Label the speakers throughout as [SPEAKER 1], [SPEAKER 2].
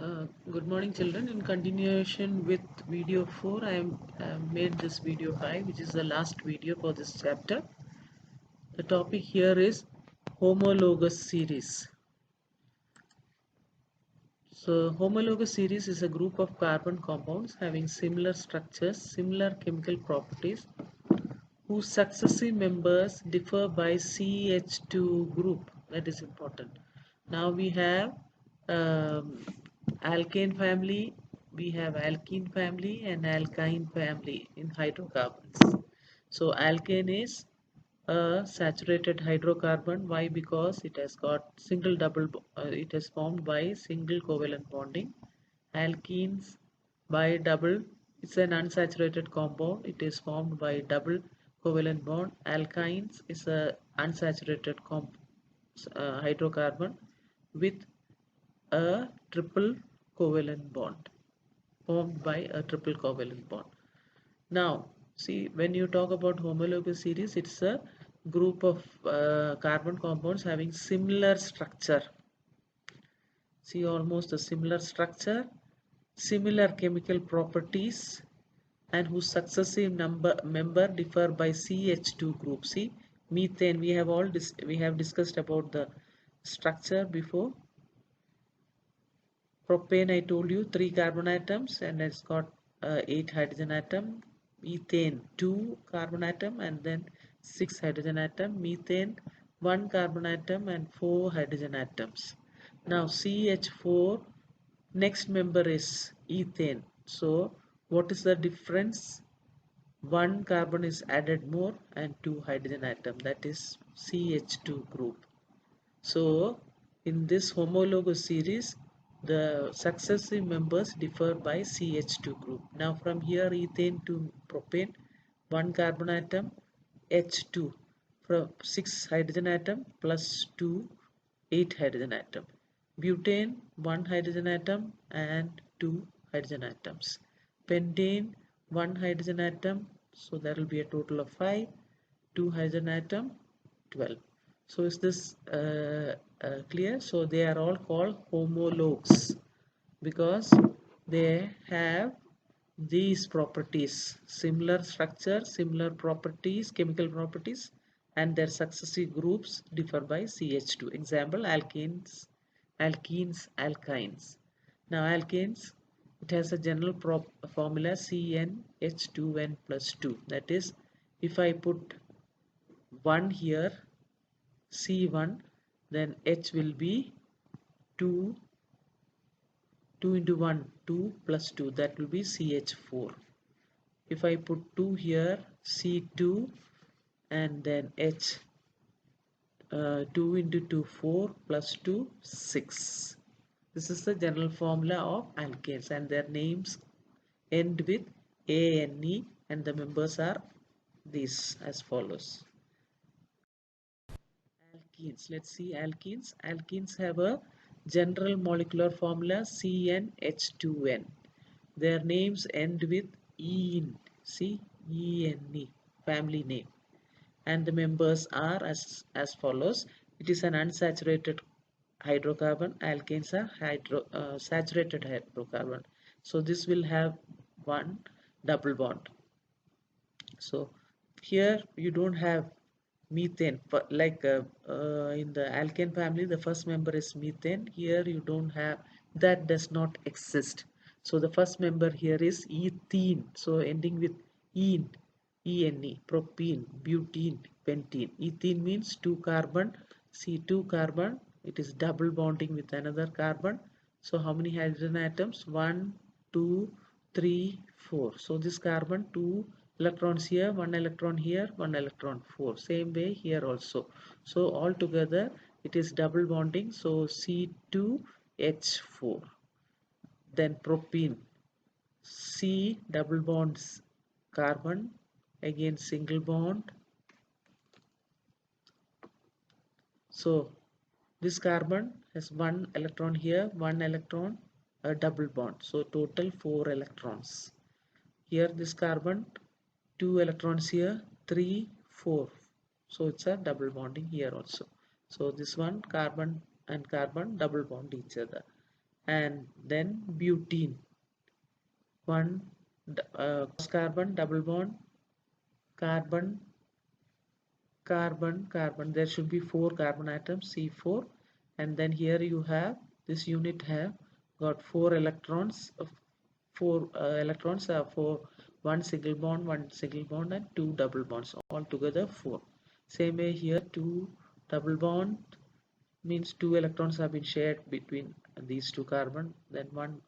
[SPEAKER 1] Good morning, children. In continuation with video 4, I have made this video 5, which is the last video for this chapter. The topic here is homologous series. So, homologous series is a group of carbon compounds having similar structures, similar chemical properties, whose successive members differ by CH2 group. That is important. Now we have alkane family, we have alkene family and alkyne family in hydrocarbons. So alkane is a saturated hydrocarbon. Why? Because it has got it is formed by single covalent bonding. Alkenes by double, it's an unsaturated compound. It is formed by double covalent bond. Alkynes is a unsaturated hydrocarbon with a triple covalent bond, formed by a triple covalent bond. Now, see, when you talk about homologous series, it's a group of carbon compounds having similar structure. See, almost a similar structure, similar chemical properties, and whose successive member differ by CH2 group. See, methane, we have discussed about the structure before. Propane, I told you 3 carbon atoms and it's got 8 hydrogen atom. Ethane 2 carbon atom and then 6 hydrogen atom. Methane 1 carbon atom and 4 hydrogen atoms. Now CH4, next member is ethane. So what is the difference? 1 carbon is added more and 2 hydrogen atom, that is CH2 group. So in this homologous series, the successive members differ by CH2 group. Now from here, ethane to propane, 1 carbon atom, H2, from 6 hydrogen atom plus 2, 8 hydrogen atom. Butane, 1 hydrogen atom and 2 hydrogen atoms. Pentane, 1 hydrogen atom, so there will be a total of 5, 2 hydrogen atom, 12. So is this clear? So they are all called homologues because they have these properties: similar structure, similar properties, chemical properties, and their successive groups differ by CH2. Example: alkenes, alkynes. Now alkenes, it has a general formula CnH2n plus 2. That is, if I put 1 here, C1, then H will be 2 into 1, 2 plus 2, that will be CH4. If I put 2 here, C2, and then H, 2 into 2, 4 plus 2, 6. This is the general formula of alkanes and their names end with ANE and the members are these as follows. Alkenes, let's see alkenes. Alkenes have a general molecular formula CnH2n. Their names end with ene, see, ene, family name, and the members are as follows. It is an unsaturated hydrocarbon. Alkanes are saturated hydrocarbon, so this will have one double bond. So here you don't have methane, but like in the alkane family the first member is methane. Here you don't have, that does not exist. So the first member here is ethene, so ending with ene, propene, butene, pentene. Ethene means 2 carbon, C2 carbon, it is double bonding with another carbon. So how many hydrogen atoms? 1, 2, 3, 4. So this carbon, 2 electrons here, 1 electron here, 1 electron, 4. Same way here also. So all together it is double bonding. So C2H4. Then propene, C double bonds carbon, again single bond. So this carbon has 1 electron here, 1 electron, a double bond. So total 4 electrons. Here this carbon, 2 electrons here, 3, 4. So it's a double bonding here also. So this one, carbon and carbon double bond each other. and then butene. One cross carbon, double bond, carbon, carbon, carbon. There should be 4 carbon atoms, C4, and then here you have this unit have got 4 electrons, 4 electrons for one single bond, and 2 double bonds. Altogether 4. Same way here, 2 double bond means 2 electrons have been shared between these 2 carbon, then one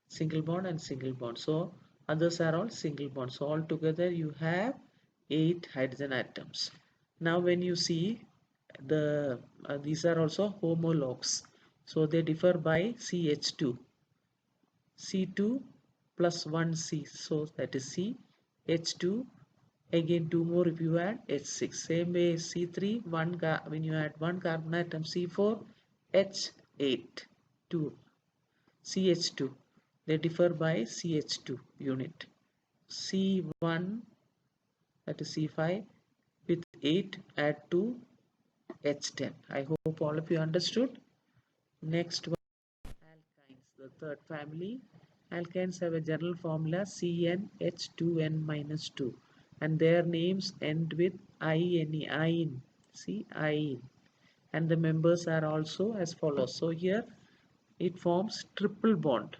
[SPEAKER 1] single bond and single bond. So others are all single bonds. So altogether you have 8 hydrogen atoms. Now when you see the these are also homologues. So they differ by CH2. C2 plus 1C. So that is C. H2. Again 2 more if you add H6. Same way C3. When you add 1 carbon atom C4. H8. 2. CH2. They differ by CH2 unit. C1, that is C5, with 8 add to H10. I hope all of you understood. Next one, alkynes, the third family. Alkynes have a general formula CnH2n-2, and their names end with -ine, ine. See, ine. And the members are also as follows. So here it forms triple bond.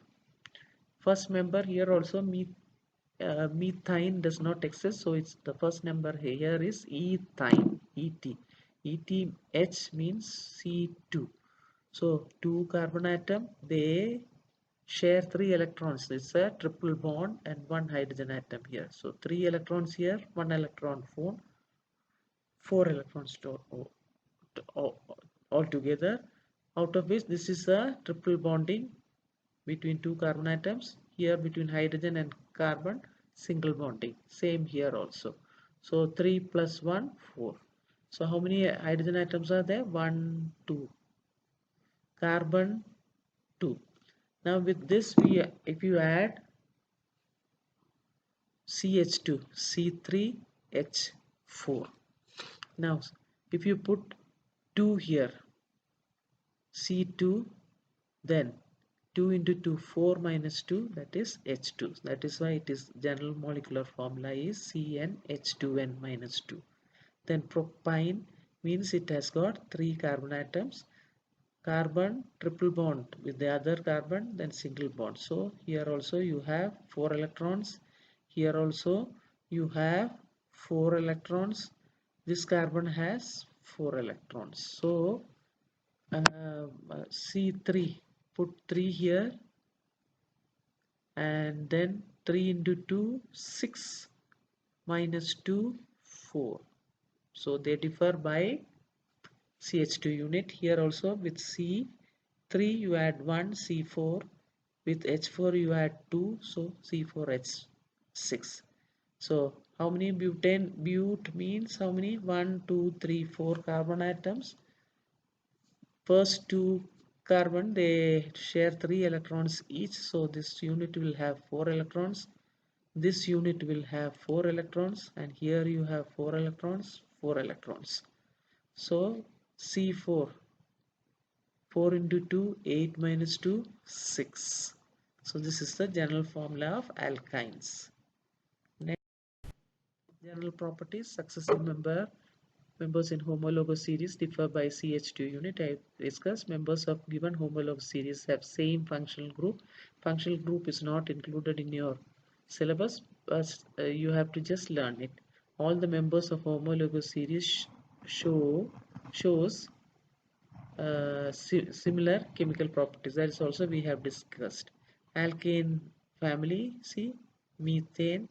[SPEAKER 1] First member here also methine does not exist, so it's the first number here is ethine, ETH means C2. So 2 carbon atom, they share 3 electrons. It's a triple bond and 1 hydrogen atom here. So 3 electrons here, 1 electron, 4 electrons altogether, out of which this is a triple bonding between 2 carbon atoms. Here between hydrogen and carbon, single bonding. Same here also. So 3 plus 1, 4. So how many hydrogen atoms are there? 1, 2. Carbon, 2. Now with this, if you add CH2, C3H4. Now if you put 2 here, C2, then 2 into 2, 4 minus 2, that is H2. That is why it is general molecular formula is CnH2n minus 2. Then propyne means it has got 3 carbon atoms, carbon triple bond with the other carbon, then single bond. So here also you have 4 electrons. Here also you have 4 electrons. This carbon has 4 electrons. So C3, put 3 here, and then 3 into 2, 6 minus 2, 4. So they differ by CH2 unit. Here also with C3 you add 1, C4, with H4 you add 2, so C4H6. So how many butane? But means how many? 1, 2, 3, 4 carbon atoms. First 2 carbon, they share 3 electrons each, so this unit will have 4 electrons. This unit will have 4 electrons, and here you have 4 electrons, 4 electrons. So C4, 4 into 2, 8 minus 2, 6. So this is the general formula of alkynes. Next, general properties. Successive members in homologous series differ by CH2 unit. I discussed members of given homologous series have same functional group. Functional group is not included in your syllabus, but you have to just learn it. All the members of homologous series shows similar chemical properties. That is also we have discussed. Alkane family, see, methane,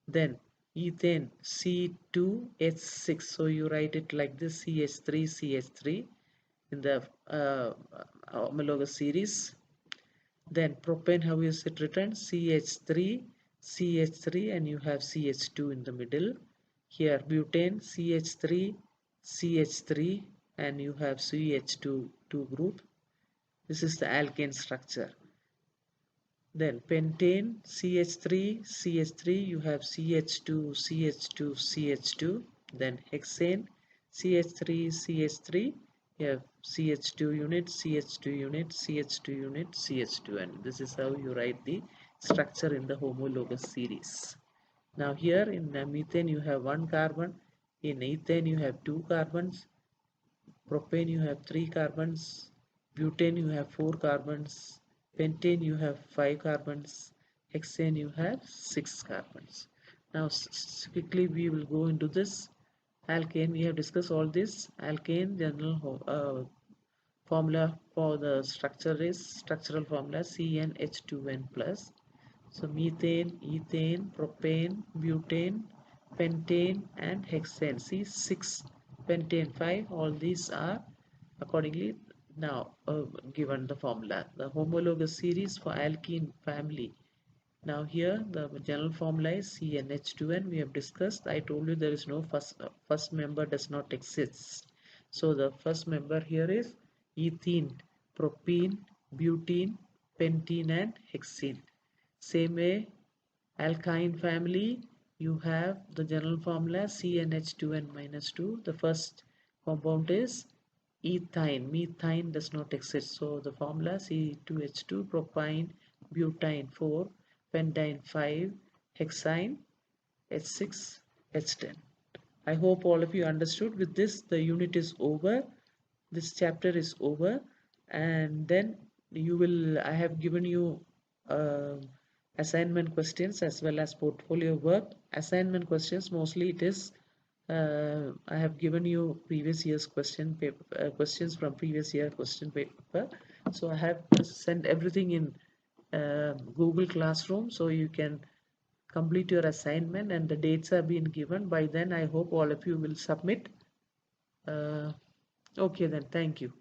[SPEAKER 1] then ethane, C2H6. So you write it like this, CH3 in the homologous series. Then propane, how is it written? CH3 and you have CH2 in the middle. Here butane, CH3 and you have CH2 group. This is the alkane structure. Then pentane, CH3, you have CH2. Then hexane, CH3, you have CH2 unit, CH2 unit, CH2 unit, CH2, and this is how you write the structure in the homologous series. Now here in methane you have one carbon, in ethane you have two carbons, propane you have three carbons, butane you have four carbons, pentane you have five carbons, hexane you have six carbons. Now quickly we will go into this. Alkane, we have discussed all this. Alkane general formula for the structure is structural formula CnH2n plus. So methane, ethane, propane, butane, pentane and hexane. See 6, pentane 5, all these are accordingly now given the formula. The homologous series for alkene family. Now here the general formula is CnH2n. We have discussed. I told you there is no first member does not exist. So the first member here is ethene, propene, butene, pentene and hexene. Same way alkyne family, you have the general formula CnH2n minus 2. The first compound is ethyne. Methane does not exist. So the formula C2H2, propyne, butane 4, pentane 5, hexyne H6, H10. I hope all of you understood. With this, the unit is over. This chapter is over, and then I have given you assignment questions as well as portfolio work. Assignment questions, mostly it is I have given you previous year's questions from previous year question paper. So I have sent everything in Google Classroom, so you can complete your assignment, and the dates have been given. By then I hope all of you will submit. Okay then, thank you.